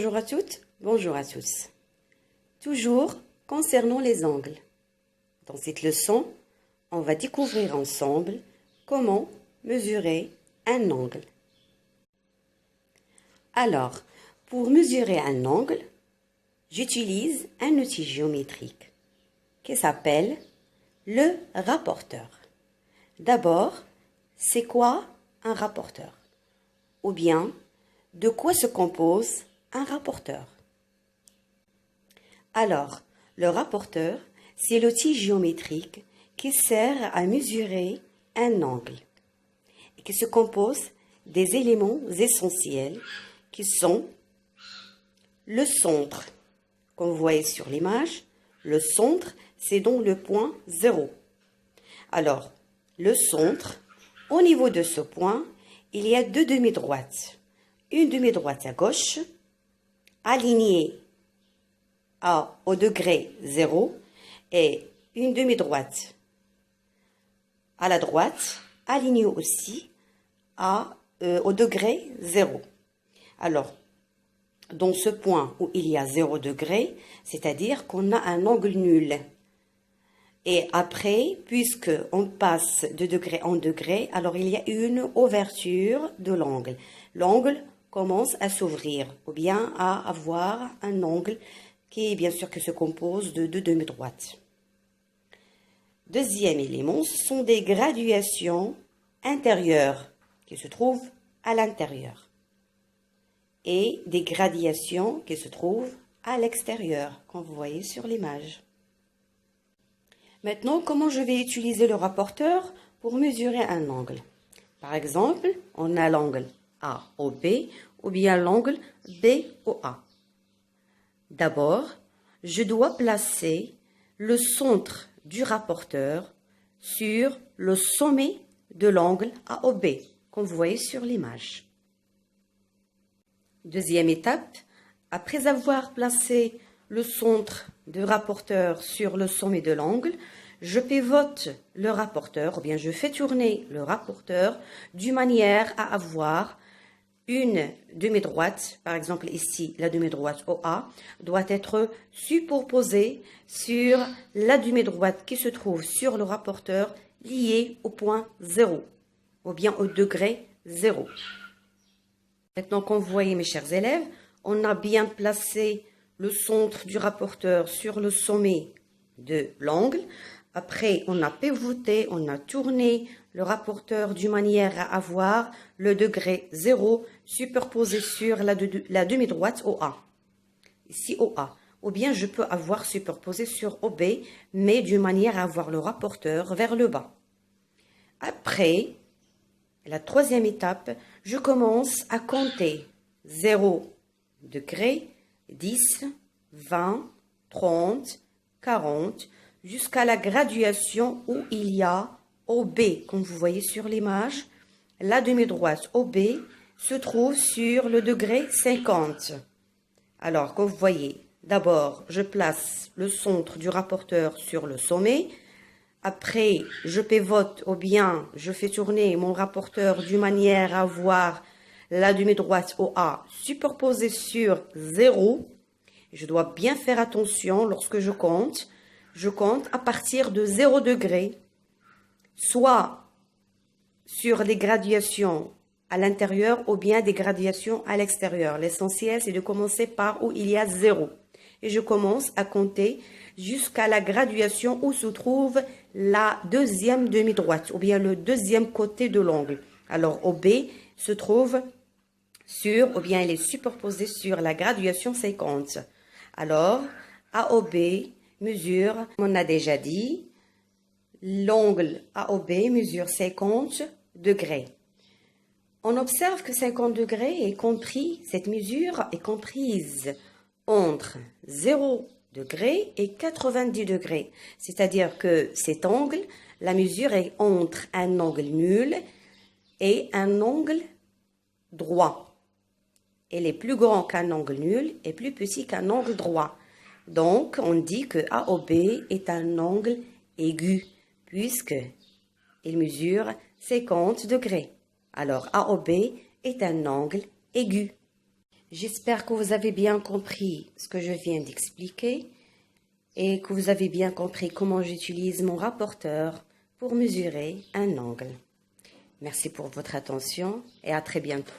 Bonjour à toutes, bonjour à tous. Toujours concernant les angles. Dans cette leçon, on va découvrir ensemble comment mesurer un angle. Alors, pour mesurer un angle, j'utilise un outil géométrique qui s'appelle le rapporteur. D'abord, c'est quoi un rapporteur? Ou bien, de quoi se compose un rapporteur? Alors, le rapporteur, c'est l'outil géométrique qui sert à mesurer un angle et qui se compose des éléments essentiels qui sont le centre. Comme vous voyez sur l'image, le centre, c'est donc le point 0. Alors, le centre, au niveau de ce point, il y a deux demi-droites. Une demi-droite à gauche, alignée au degré 0, et une demi-droite à la droite, alignée aussi au degré 0. Alors, dans ce point où il y a 0 degré, c'est-à-dire qu'on a un angle nul. Et après, puisque on passe de degré en degré, alors il y a une ouverture de l'angle. L'angle commence à s'ouvrir, ou bien à avoir un angle qui, bien sûr, que se compose de deux demi-droites. Deuxième élément, ce sont des graduations intérieures qui se trouvent à l'intérieur et des gradations qui se trouvent à l'extérieur, comme vous voyez sur l'image. Maintenant, comment je vais utiliser le rapporteur pour mesurer un angle? Par exemple, on a l'angle AOB ou bien l'angle BOA. D'abord, je dois placer le centre du rapporteur sur le sommet de l'angle AOB, comme vous voyez sur l'image. Deuxième étape, après avoir placé le centre du rapporteur sur le sommet de l'angle, je pivote le rapporteur, ou bien je fais tourner le rapporteur d'une manière à avoir une demi-droite, par exemple ici, la demi-droite OA, doit être superposée sur la demi-droite qui se trouve sur le rapporteur liée au point 0, ou bien au degré 0. Maintenant, comme vous voyez, mes chers élèves, on a bien placé le centre du rapporteur sur le sommet de l'angle. Après, on a pivoté, on a tourné le rapporteur d'une manière à avoir le degré 0 superposé sur la demi-droite OA. Ici OA. Ou bien je peux avoir superposé sur OB, mais d'une manière à avoir le rapporteur vers le bas. Après, la troisième étape, je commence à compter 0 degré, 10, 20, 30, 40, jusqu'à la graduation où il y a OB, comme vous voyez sur l'image. La demi-droite OB se trouve sur le degré 50. Alors, comme vous voyez, d'abord, je place le centre du rapporteur sur le sommet. Après, je pivote ou bien je fais tourner mon rapporteur d'une manière à avoir la demi-droite OA superposée sur 0. Je dois bien faire attention lorsque je compte. Je compte à partir de 0 degré, soit sur des graduations à l'intérieur ou bien des graduations à l'extérieur. L'essentiel, c'est de commencer par où il y a 0. Et je commence à compter jusqu'à la graduation où se trouve la deuxième demi-droite ou bien le deuxième côté de l'angle. Alors, OB se trouve sur, ou bien elle est superposée sur la graduation 50. Alors, AOB mesure, on a déjà dit, l'angle AOB mesure 50 degrés. On observe que 50 degrés est compris, cette mesure est comprise entre 0 degré et 90 degrés. C'est-à-dire que cet angle, la mesure est entre un angle nul et un angle droit. Elle est plus grand qu'un angle nul et plus petit qu'un angle droit. Donc, on dit que AOB est un angle aigu, puisqu'il mesure 50 degrés. Alors, AOB est un angle aigu. J'espère que vous avez bien compris ce que je viens d'expliquer et que vous avez bien compris comment j'utilise mon rapporteur pour mesurer un angle. Merci pour votre attention et à très bientôt.